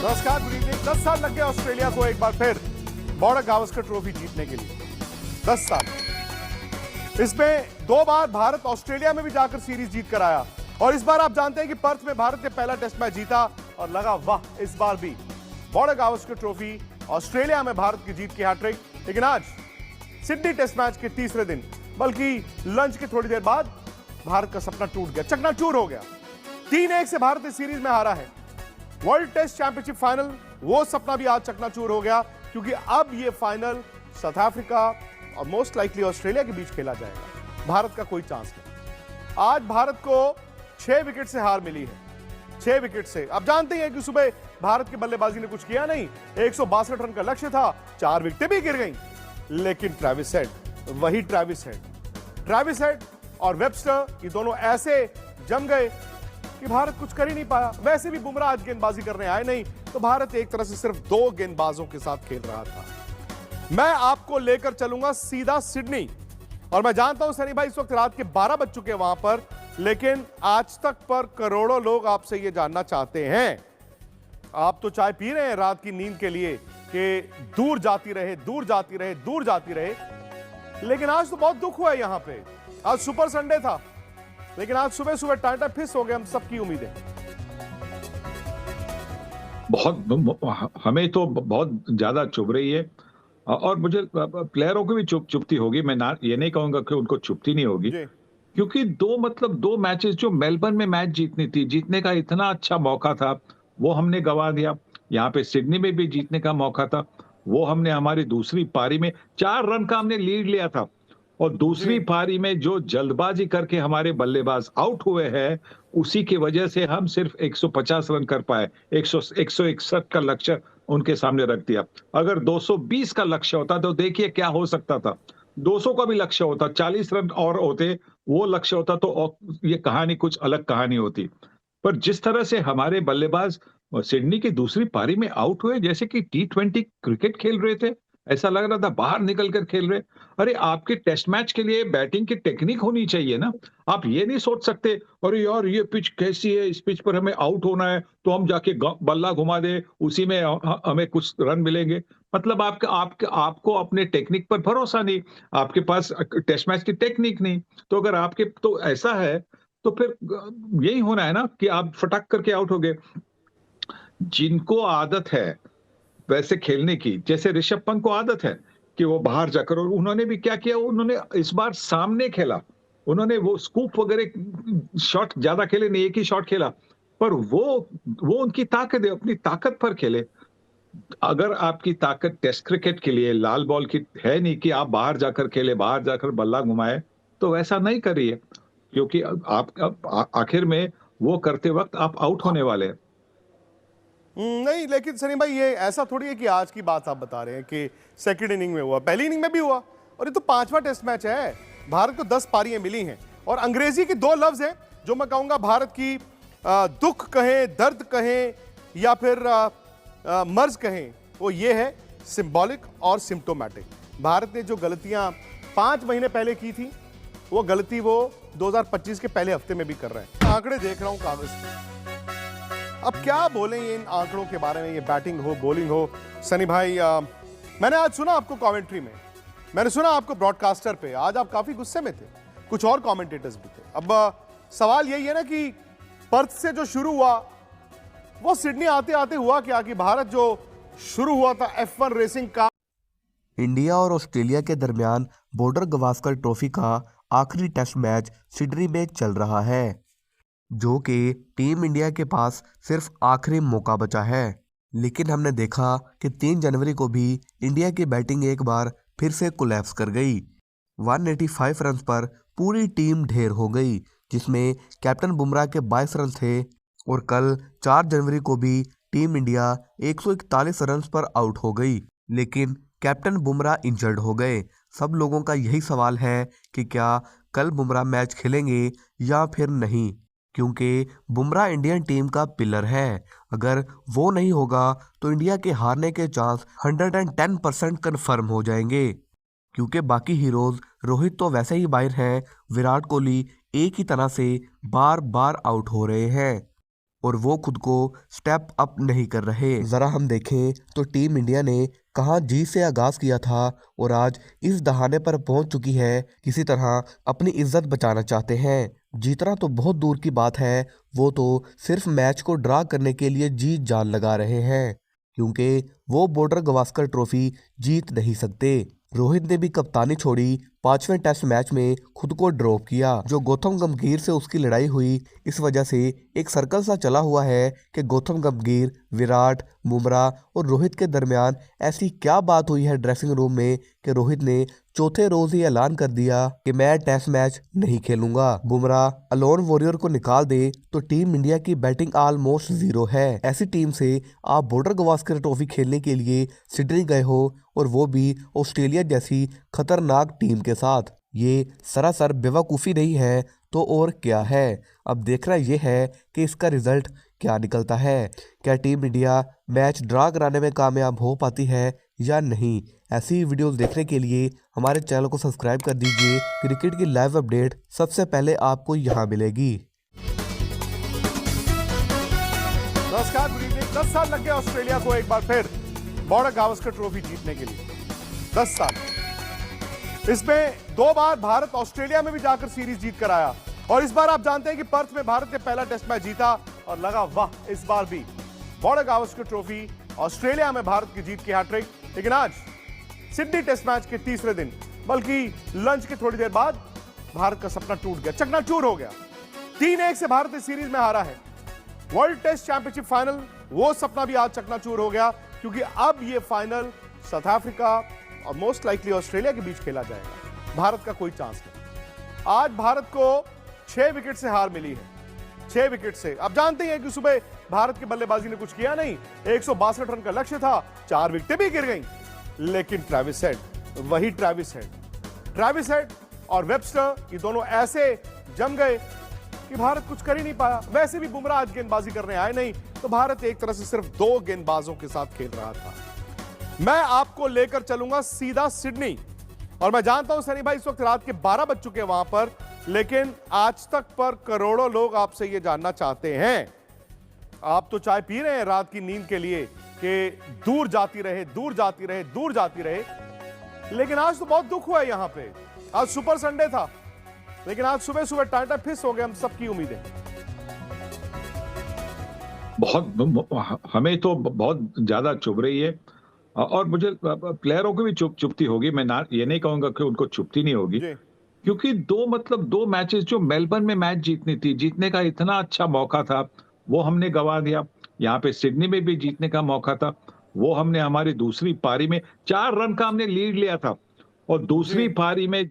नमस्कार, good evening. 10 साल लग गए ऑस्ट्रेलिया को एक बार फिर बॉर्डर गावस्कर ट्रॉफी जीतने के लिए। 10 साल। इसमें 2 बार भारत ऑस्ट्रेलिया में भी जाकर सीरीज जीत कर आया और इस बार आप जानते हैं कि पर्थ में भारत ने पहला टेस्ट मैच जीता और लगा वाह, इस बार भी बॉर्डर गावस्कर ट्रॉफी ऑस्ट्रेलिया में भारत की जीत की हैट्रिक। लेकिन आज सिडनी टेस्ट मैच के तीसरे दिन, बल्कि लंच के थोड़ी देर बाद, भारत का सपना टूट गया, चकनाचूर हो गया। 3-1 से भारत इस सीरीज में हारा है। वर्ल्ड टेस्ट चैंपियनशिप फाइनल, वो सपना भी आज चकनाचूर हो गया, क्योंकि अब ये फाइनल साउथ अफ्रीका और मोस्ट लाइकली ऑस्ट्रेलिया के बीच खेला जाएगा। भारत का कोई चांस नहीं। आज भारत को 6 विकेट से हार मिली है, 6 विकेट से। आप जानते हैं कि सुबह भारत की बल्लेबाजी ने कुछ किया नहीं। 162 रन का लक्ष्य था, 4 विकेटें भी गिर गईं। लेकिन ट्रेविस हेड, वही ट्रेविस हेड और वेबस्टर, ये दोनों ऐसे जम गए कि भारत कुछ कर ही नहीं पाया। वैसे भी बुमराह आज गेंदबाजी करने आए नहीं, तो भारत एक तरह से सिर्फ 2 गेंदबाजों के साथ खेल रहा था। मैं आपको लेकर चलूंगा सीधा सिडनी, और मैं जानता हूं सनी भाई इस वक्त रात के 12 बज चुके हैं वहां पर, लेकिन आज तक पर करोड़ों लोग आपसे यह जानना चाहते हैं। आप तो चाय पी रहे हैं रात की नींद के लिए कि दूर जाती रहे, दूर जाती रहे, दूर जाती रहे, लेकिन आज तो बहुत दुख हुआ है यहां पे। आज सुपर संडे था, लेकिन आज सुबह सुबह टाटा फिस हो गए हम सबकी उम्मीदें। हमें तो बहुत ज्यादा चुभ रही है और मुझे प्लेयरों को भी चुभती होगी। मैं ये नहीं कहूंगा कि उनको चुभती नहीं होगी, क्योंकि 2 मैचेस जो मेलबर्न में मैच जीतने का इतना अच्छा मौका था, वो हमने गंवा दिया। यहाँ पे सिडनी में भी जीतने का मौका था, वो हमने हमारी दूसरी पारी में 4 रन का हमने लीड लिया था, और दूसरी पारी में जो जल्दबाजी करके हमारे बल्लेबाज आउट हुए हैं, उसी की वजह से हम सिर्फ 150 रन कर पाए। 161 का लक्ष्य उनके सामने रख दिया। अगर 220 का लक्ष्य होता तो देखिए क्या हो सकता था। 200 का भी लक्ष्य होता, 40 रन और होते, वो लक्ष्य होता तो ये कहानी कुछ अलग कहानी होती। पर जिस तरह से हमारे बल्लेबाज सिडनी की दूसरी पारी में आउट हुए, जैसे कि T20 क्रिकेट खेल रहे थे, ऐसा लग रहा था बाहर निकल कर खेल रहे। अरे आपके टेस्ट मैच के लिए बैटिंग की टेक्निक होनी चाहिए ना। आप ये नहीं सोच सकते अरे यार ये पिच कैसी है, इस पिच पर हमें आउट होना है तो हम जाके बल्ला घुमा दे, उसी में हमें कुछ रन मिलेंगे। मतलब आपको अपने टेक्निक पर भरोसा नहीं, आपके पास टेस्ट मैच की टेक्निक नहीं। तो अगर आपके तो ऐसा है तो फिर यही होना है ना कि आप फटक करके आउट हो गए। जिनको आदत है वैसे खेलने की, जैसे ऋषभ पंत को आदत है कि वो बाहर जाकर, और उन्होंने भी क्या किया, उन्होंने इस बार सामने खेला। उन्होंने वो स्कूप वगैरह शॉट ज्यादा खेले नहीं, एक ही शॉट खेला, पर वो उनकी ताकत है, अपनी ताकत पर खेले। अगर आपकी ताकत टेस्ट क्रिकेट के लिए लाल बॉल की है नहीं कि आप बाहर जाकर खेले, बाहर जाकर बल्ला घुमाए, तो वैसा नहीं करिए, क्योंकि आप आखिर में वो करते वक्त आप आउट होने वाले हैं। नहीं, लेकिन सनी भाई ये ऐसा थोड़ी है कि आज की बात आप बता रहे हैं कि सेकंड इनिंग में हुआ, पहली इनिंग में भी हुआ, और ये तो 5वां टेस्ट मैच है। भारत को 10 पारियां मिली हैं, और अंग्रेजी की 2 लफ्ज हैं जो मैं कहूंगा भारत की दुख कहें, दर्द कहें, या फिर मर्ज कहें, वो ये है सिंबॉलिक और सिम्टोमेटिक। भारत ने जो गलतियां 5 महीने पहले की थी, वो गलती वो 2025 के पहले हफ्ते में भी कर रहे हैं। आंकड़े देख रहा हूं कागज पे, अब क्या बोलें इन आंकड़ों के बारे में, ये बैटिंग हो, बॉलिंग हो। सनी भाई, मैंने आज सुना आपको कमेंट्री में, मैंने सुना आपको ब्रॉडकास्टर पे, आज आप काफी गुस्से में थे, कुछ और कमेंटेटर्स भी थे। अब सवाल यही है ना कि पर्थ से जो शुरू हुआ वो सिडनी आते आते हुआ क्या, कि भारत जो शुरू हुआ था F1 रेसिंग का। इंडिया और ऑस्ट्रेलिया के दरमियान बॉर्डर गावस्कर ट्रॉफी का आखिरी टेस्ट मैच सिडनी में चल रहा है, जो कि टीम इंडिया के पास सिर्फ आखिरी मौका बचा है। लेकिन हमने देखा कि 3 जनवरी को भी इंडिया की बैटिंग एक बार फिर से कोलैप्स कर गई। 185 रन पर पूरी टीम ढेर हो गई, जिसमें कैप्टन बुमराह के 22 रन थे, और कल 4 जनवरी को भी टीम इंडिया 141 रन पर आउट हो गई, लेकिन कैप्टन बुमराह इंजर्ड हो गए। सब लोगों का यही सवाल है कि क्या कल बुमराह मैच खेलेंगे या फिर नहीं, क्योंकि बुमराह इंडियन टीम का पिलर है। अगर वो नहीं होगा तो इंडिया के हारने के चांस 110% कन्फर्म हो जाएंगे, क्योंकि बाकी हीरोज रोहित तो वैसे ही बाहर हैं, विराट कोहली एक ही तरह से बार बार आउट हो रहे हैं। और वो खुद को स्टेप अप नहीं कर रहे। ज़रा हम देखें तो टीम इंडिया ने कहां जीत से आगाज़ किया था और आज इस दहाने पर पहुंच चुकी है। किसी तरह अपनी इज्जत बचाना चाहते हैं। जीतना तो बहुत दूर की बात है, वो तो सिर्फ मैच को ड्रा करने के लिए जी जान लगा रहे हैं, क्योंकि वो बॉर्डर गवास्कर ट्रॉफी जीत नहीं सकते। रोहित ने भी कप्तानी छोड़ी, 5वें टेस्ट मैच में खुद को ड्रॉप किया। जो गौतम गंभीर से उसकी लड़ाई हुई, इस वजह से एक सर्कल सा चला हुआ है कि गौतम गंभीर, विराट, बुमराह और रोहित के दरमियान ऐसी क्या बात हुई है ड्रेसिंग रूम में कि रोहित ने चौथे रोज ही ऐलान कर दिया कि मैं टेस्ट मैच नहीं खेलूंगा। बुमराह अलोन वॉरियर को निकाल दे तो टीम इंडिया की बैटिंग ऑलमोस्ट जीरो है। ऐसी टीम से आप बॉर्डर गवास्कर ट्रॉफी खेलने के लिए सिडनी गए हो, और वो भी ऑस्ट्रेलिया जैसी खतरनाक टीम के साथ। ये सरासर बेवकूफ़ी नहीं है तो और क्या है। अब देखना यह है कि इसका रिजल्ट क्या निकलता है। क्या टीम इंडिया मैच ड्रा कराने में कामयाब हो पाती है या नहीं। ऐसी ही वीडियोस देखने के लिए हमारे चैनल को सब्सक्राइब कर दीजिए। क्रिकेट की लाइव अपडेट सबसे पहले आपको यहाँ मिलेगी। नमस्कार, गुड इवनिंग। 10 साल लग गए ऑस्ट्रेलिया को एक बार फिर बॉर्डर गावस्कर ट्रॉफी जीतने के लिए। 10 साल। इसमें 2 बार भारत ऑस्ट्रेलिया में भी जाकर सीरीज जीत कर आया, और इस बार आप जानते हैं कि पर्थ में भारत ने पहला टेस्ट मैच जीता और लगा वाह, इस बार भी बॉर्डर गावस्कर ट्रॉफी ऑस्ट्रेलिया में भारत की जीत की हैट्रिक। लेकिन आज सिडनी टेस्ट मैच के तीसरे दिन, बल्कि लंच के थोड़ी देर बाद, भारत का सपना टूट गया, चकनाचूर हो गया। 3-1 से भारत इस सीरीज में हारा है। वर्ल्ड टेस्ट चैंपियनशिप फाइनल, वो सपना भी आज चकनाचूर हो गया, क्योंकि अब ये फाइनल साउथ अफ्रीका और मोस्ट लाइकली ऑस्ट्रेलिया के बीच खेला जाएगा। भारत का कोई चांस नहीं। आज भारत को 6 विकेट से हार मिली है, 6 विकेट से। अब जानते हैं कि सुबह भारत की बल्लेबाजी ने कुछ किया नहीं। 162 रन का लक्ष्य था, 4 विकेटें भी गिर गईं। लेकिन ट्रेविस हेड, वही ट्रेविस हेड और वेबस्टर, ये दोनों ऐसे जम गए कि भारत कुछ कर ही नहीं पाया। वैसे भी बुमराह आज गेंदबाजी करने आए नहीं, तो भारत एक तरह से सिर्फ 2 गेंदबाजों के साथ खेल रहा था। मैं आपको लेकर चलूंगा सीधा सिडनी, और मैं जानता हूं सनी भाई इस वक्त रात के 12 बज चुके हैं वहां पर, लेकिन आज तक पर करोड़ों लोग आपसे यह जानना चाहते हैं। आप तो चाय पी रहे हैं रात की नींद के लिए कि दूर जाती रहे, दूर जाती रहे, दूर जाती रहे, लेकिन आज तो बहुत दुख हुआ है यहां पे। आज सुपर संडे था, लेकिन आज सुबह सुबह टाटा फिस हो गए हम सबकी उम्मीदें। हमें तो बहुत ज्यादा चुभ रही है, और मुझे प्लेयरों को भी चुभती होगी। मैं ये नहीं कहूंगा कि उनको चुभती नहीं होगी, क्योंकि 2 मैचेस जो मेलबर्न में मैच जीतनी थी, जीतने का इतना अच्छा मौका था, वो हमने गंवा दिया। यहाँ पे सिडनी में भी जीतने का मौका था, वो हमने हमारी दूसरी पारी में 4 रन का हमने लीड लिया था, और दूसरी पारी में